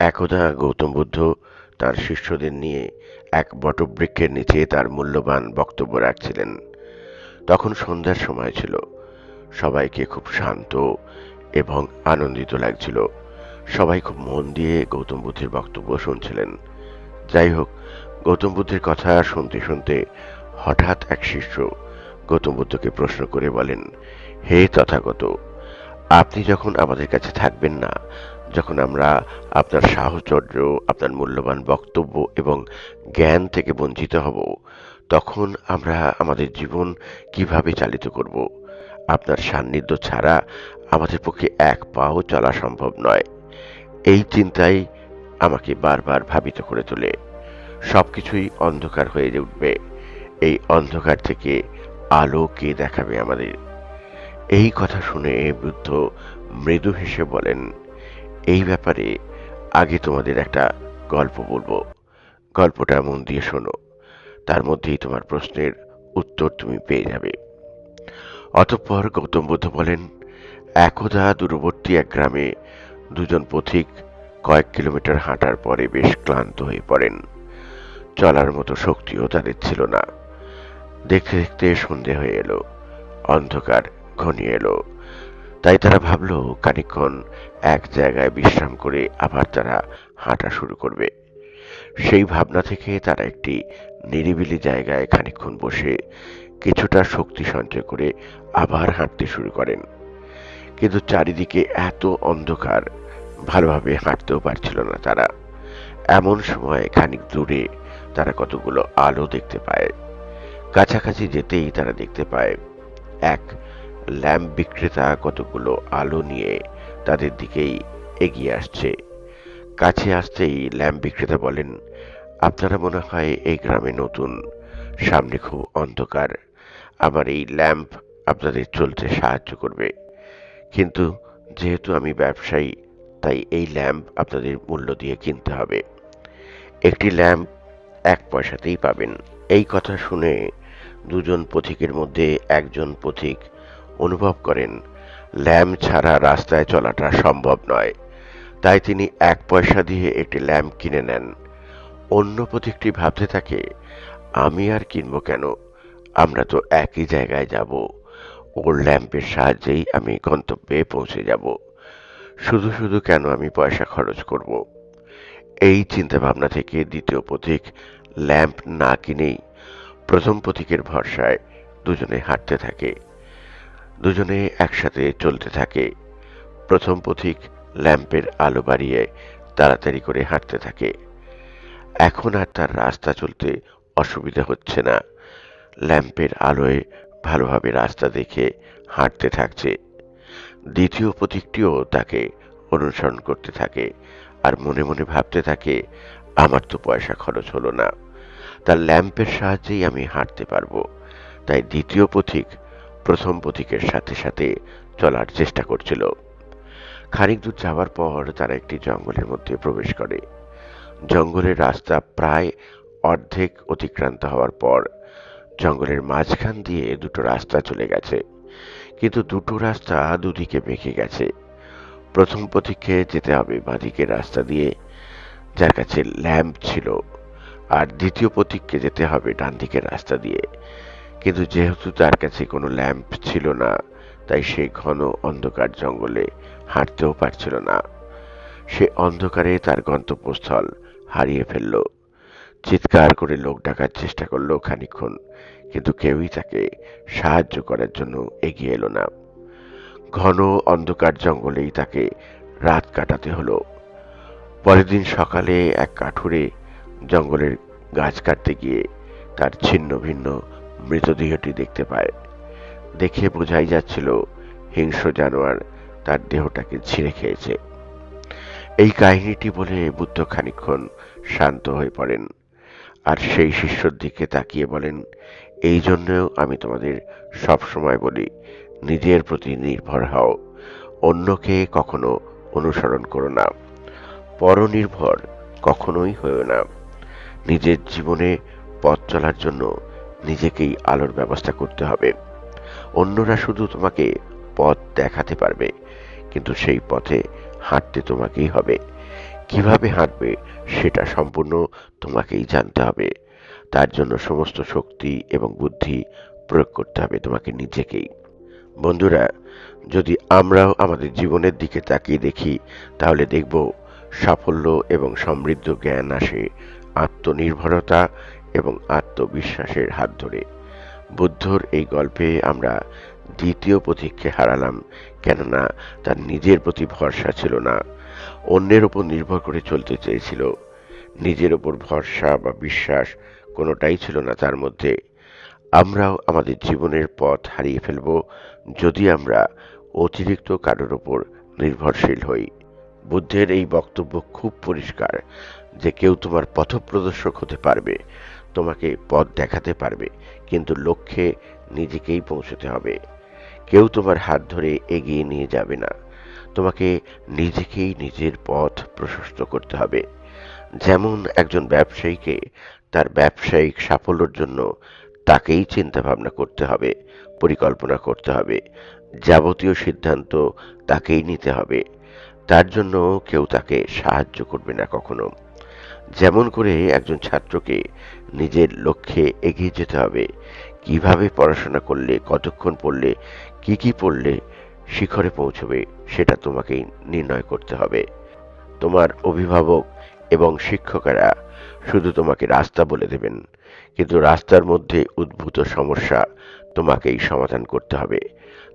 একদা গৌতম বুদ্ধ তার শিষ্যদের নিয়ে এক বটবৃক্ষের নিচে তার মূল্যবান বক্তব্য রাখছিলেন। তখন সন্ধ্যার সময় ছিল। সবাইকে খুব শান্ত এবং আনন্দিত লাগছিল। সবাই খুব মন দিয়ে গৌতম বুদ্ধের বক্তব্য শুনছিলেন। যাই হোক, গৌতম বুদ্ধের কথা শুনতে শুনতে হঠাৎ এক শিষ্য গৌতম বুদ্ধকে প্রশ্ন করে বলেন, হে তথাগত, আপনি যখন আমাদের কাছে থাকবেন না, যখন আমরা আপনার সাহচর্য, আপনার মূল্যবান বক্তব্য এবং জ্ঞান থেকে বঞ্চিত হব, তখন আমরা আমাদের জীবন কিভাবে চালিত করব? আপনার সান্নিধ্য ছাড়া আমাদের পক্ষে এক পাও চলা সম্ভব নয়। এই চিন্তাই আমাকে বারবার ভাবিত করে তোলে। সবকিছুই অন্ধকার হয়ে উঠবে। এই অন্ধকার থেকে আলো কে দেখাবে আমাদের? এই কথা শুনে বুদ্ধ মৃদু হেসে বলেন, এই ব্যাপারে আগে তোমাদের একটা গল্প বলবো। গল্পটা মন দিয়ে শোনো, তার মধ্যেই তোমার প্রশ্নের উত্তর তুমি পেয়ে যাবে। অতঃপর গৌতম বুদ্ধ বলেন, একদা দূরবর্তী এক গ্রামে দুজন পথিক কয়েক কিলোমিটার হাঁটার পরে বেশ ক্লান্ত হয়ে পড়েন। চলার মতো শক্তিও তাদের ছিল না। দেখতে দেখতে সন্ধে হয়ে এলো, অন্ধকার ঘনিয়ে এলো। তাই তারা ভাবলো খানিকক্ষণ এক জায়গায় বিশ্রাম করে আবার তারা হাঁটা শুরু করবে। সেই ভাবনা থেকে তারা একটি নিরিবিলি জায়গায় খানিকক্ষণ বসে কিছুটা শক্তি সঞ্চয় করে আবার হাঁটতে শুরু করেন। কিন্তু চারিদিকে এত অন্ধকার, ভালোভাবে হাঁটতেও পারছিল না তারা। এমন সময় খানিক দূরে তারা কতগুলো আলো দেখতে পায়। কাছাকাছি যেতেই তারা দেখতে পায় এক ল্যাম্প বিক্রেতা কতগুলো আলো নিয়ে তাদের দিকেই এগিয়ে আসছে। কাছে আসতেই ল্যাম্প বিক্রেতা বলেন, আপনারা মনে হয় এই গ্রামে নতুন, সামনে খুব অন্ধকার। আমার এই ল্যাম্প আপনাদের চলতে সাহায্য করবে। কিন্তু যেহেতু আমি ব্যবসায়ী, তাই এই ল্যাম্প আপনাদের মূল্য দিয়ে কিনতে হবে। একটি ল্যাম্প 1 পয়সাতেই পাবেন। এই কথা শুনে দুজন পথিকের মধ্যে একজন পথিক অনুভব করেন ল্যাম্প ছাড়া রাস্তায় চলাটা সম্ভব নয়। তাই তিনি 1 পয়সা দিয়ে একটি ল্যাম্প কিনে নেন। অন্য পথিকটি ভাবতে থাকে, আমি আর কিনবো কেন, আমরা তো একই জায়গায় যাব, ওর ল্যাম্পের সাহায্যেই আমি গন্তব্যে পৌঁছে যাব। শুধু শুধু কেন আমি পয়সা খরচ করব? এই চিন্তা ভাবনা থেকে দ্বিতীয় পথিক ল্যাম্প না কিনেই প্রথম পথিকের ভরসায় দুজনে হাঁটতে থাকে। দুজনে একসাথে চলতে থাকে। প্রথম পথিক ল্যাম্পের আলো বাড়িয়ে তাড়াতাড়ি করে হাঁটতে থাকে। এখন আর তার রাস্তা চলতে অসুবিধা হচ্ছে না। ল্যাম্পের আলোয় ভালোভাবে রাস্তা দেখে হাঁটতে থাকছে। দ্বিতীয় পথিকটিও তাকে অনুসরণ করতে থাকে আর মনে মনে ভাবতে থাকে, আমার তো পয়সা খরচ হলো না, তার ল্যাম্পের সাহায্যেই আমি হাঁটতে পারবো। তাই দ্বিতীয় পথিক প্রথম পথিকের সাথে সাথে চলার চেষ্টা করছিল। খানিক দূর যাওয়ার পর তারা একটি জঙ্গলের মধ্যে প্রবেশ করে। জঙ্গলের রাস্তা প্রায় অর্ধেক অতিক্রান্ত হওয়ার পর জঙ্গলের মাঝখান দিয়ে দুটো রাস্তা চলে গেছে। কিন্তু দুটো রাস্তা দুদিকে বেঁকে গেছে। প্রথম পথিককে যেতে হবে বাঁদিকের রাস্তা দিয়ে, যার কাছে ল্যাম্প ছিল, আর দ্বিতীয় পথিককে যেতে হবে ডান দিকের রাস্তা দিয়ে। কিন্তু যেহেতু তার কাছে কোনো ল্যাম্প ছিল না, তাই সে ঘন অন্ধকার জঙ্গলে হাঁটতেও পারছিল না। সে অন্ধকারে তার গন্তব্যস্থল হারিয়ে ফেলল। চিৎকার করে লোক ডাকার চেষ্টা করলো খানিকক্ষণ, কিন্তু কেউই তাকে সাহায্য করার জন্য এগিয়ে এলো না। ঘন অন্ধকার জঙ্গলেই তাকে রাত কাটাতে হলো। পরের দিন সকালে এক কাঠুরে জঙ্গলের গাছ কাটতে গিয়ে তার ছিন্ন ভিন্ন মৃতদেহটি দেখতে পায়। দেখে বোঝাই যাচ্ছিল হিংস্র জানোয়ার তার দেহটাকে ছিঁড়ে খেয়েছে। এই কাহিনীটি বলে বুদ্ধ খানিকক্ষণ শান্ত হয়ে পড়েন, আর সেই শিষ্যর দিকে তাকিয়ে বলেন, এই জন্যও আমি তোমাদের সব সময় বলি, নিজের প্রতি নির্ভর হও, অন্যকে কখনো অনুসরণ করো না, পরনির্ভর কখনোই হয়েও না। নিজের জীবনে পথ চলার জন্য নিজেকেই আলোর ব্যবস্থা করতে হবে। অন্যরা শুধু তোমাকে পথ দেখাতে পারবে, কিন্তু সেই পথে হাঁটতে তোমাকেই হবে। কিভাবে হাঁটবে সেটা সম্পূর্ণ তোমাকেই জানতে হবে। তার জন্য সমস্ত শক্তি এবং বুদ্ধি প্রয়োগ করতে হবে তোমাকে নিজেকেই। বন্ধুরা, যদি আমরাও আমাদের জীবনের দিকে তাকিয়ে দেখি, তাহলে দেখব সাফল্য এবং সমৃদ্ধ জ্ঞান আসে আত্মনির্ভরতা এবং আত্মবিশ্বাসের হাত ধরে। বুদ্ধর এই গল্পে আমরা দ্বিতীয় পথিককে হারালাম, কেননা তার নিজের প্রতি ভরসা ছিল না, অন্যের ওপর নির্ভর করে চলতে চেয়েছিল। নিজের ওপর ভরসা বা বিশ্বাস কোনোটাই ছিল না তার মধ্যে। আমরাও আমাদের জীবনের পথ হারিয়ে ফেলব যদি আমরা অতিরিক্ত কারোর ওপর নির্ভরশীল হই। বুদ্ধের এই বক্তব্য খুব পরিষ্কার যে কেউ তোমার পথপ্রদর্শক হতে পারবে, তোমাকে পথ দেখাতে পারবে, কিন্তু লক্ষ্যে নিজেকেই পৌঁছতে হবে। কেউ তোমার হাত ধরে এগিয়ে নিয়ে যাবে না, তোমাকে নিজেকেই নিজের পথ প্রশস্ত করতে হবে। যেমন একজন ব্যবসায়ীকে তার ব্যবসায়িক সাফল্যের জন্য তাকেই চিন্তা ভাবনা করতে হবে, পরিকল্পনা করতে হবে, যাবতীয় সিদ্ধান্ত তাকেই নিতে হবে। তার জন্য কেউ তাকে সাহায্য করবে না কখনো। যেমন করে একজন ছাত্রকে নিজের লক্ষ্যে এগিয়ে যেতে হবে, কিভাবে পড়াশোনা করলে, কতক্ষণ পড়লে, কি পড়লে শিখরে পৌঁছবে, সেটা তোমাকেই নির্ণয় করতে হবে। তোমার অভিভাবক এবং শিক্ষকেরা শুধু তোমাকে রাস্তা বলে দেবেন, কিন্তু রাস্তার মধ্যে উদ্ভূত সমস্যা তোমাকেই সমাধান করতে হবে।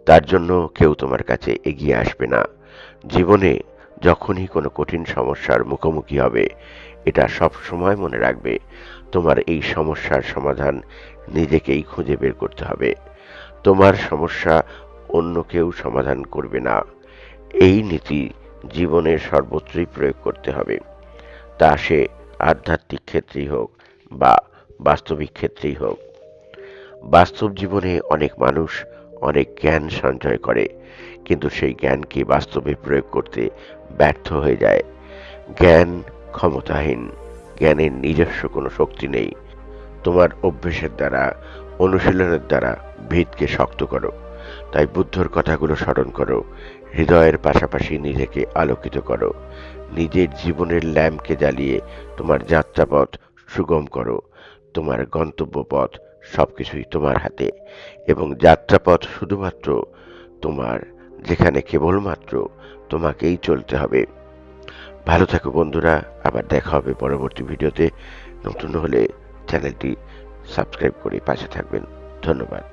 তার জন্য কেউ তোমার কাছে এগিয়ে আসবে না। জীবনে যখনই কোনো কঠিন সমস্যার মুখোমুখি হবে, এটা সব সময় মনে রাখবে, তোমার এই সমস্যার সমাধান নিজেকেই খুঁজে বের করতে হবে। তোমার সমস্যা অন্য কেউ সমাধান করবে না। এই নীতি জীবনের সর্বত্রই প্রয়োগ করতে হবে, তা সে আধ্যাত্মিক ক্ষেত্রেই হোক বা বাস্তবিক ক্ষেত্রেই হোক। বাস্তব জীবনে অনেক মানুষ অনেক জ্ঞান সঞ্চয় করে, কিন্তু সেই জ্ঞানকে বাস্তবে প্রয়োগ করতে ব্যর্থ হয়ে যায়। জ্ঞান ক্ষমতাহীন, জ্ঞানের নিজস্ব কোনো শক্তি নেই। তোমার অভ্যেসের দ্বারা, অনুশীলনের দ্বারা ভিতকে শক্ত করো। তাই বুদ্ধর কথাগুলো স্মরণ করো, হৃদয়ের পাশাপাশি নিজেকে আলোকিত করো। নিজের জীবনের ল্যাম্পকে জ্বালিয়ে তোমার যাত্রাপথ সুগম করো। তোমার গন্তব্যপথ সবকিছুই তোমার হাতে, এবং যাত্রাপথ শুধুমাত্র তোমার, যেখানে কেবলমাত্র তোমাকেই চলতে হবে। ভালো থাকো বন্ধুরা, আবার দেখা হবে পরবর্তী ভিডিওতে। নতুন হলে চ্যানেলটি সাবস্ক্রাইব করে পাশে থাকবেন। ধন্যবাদ।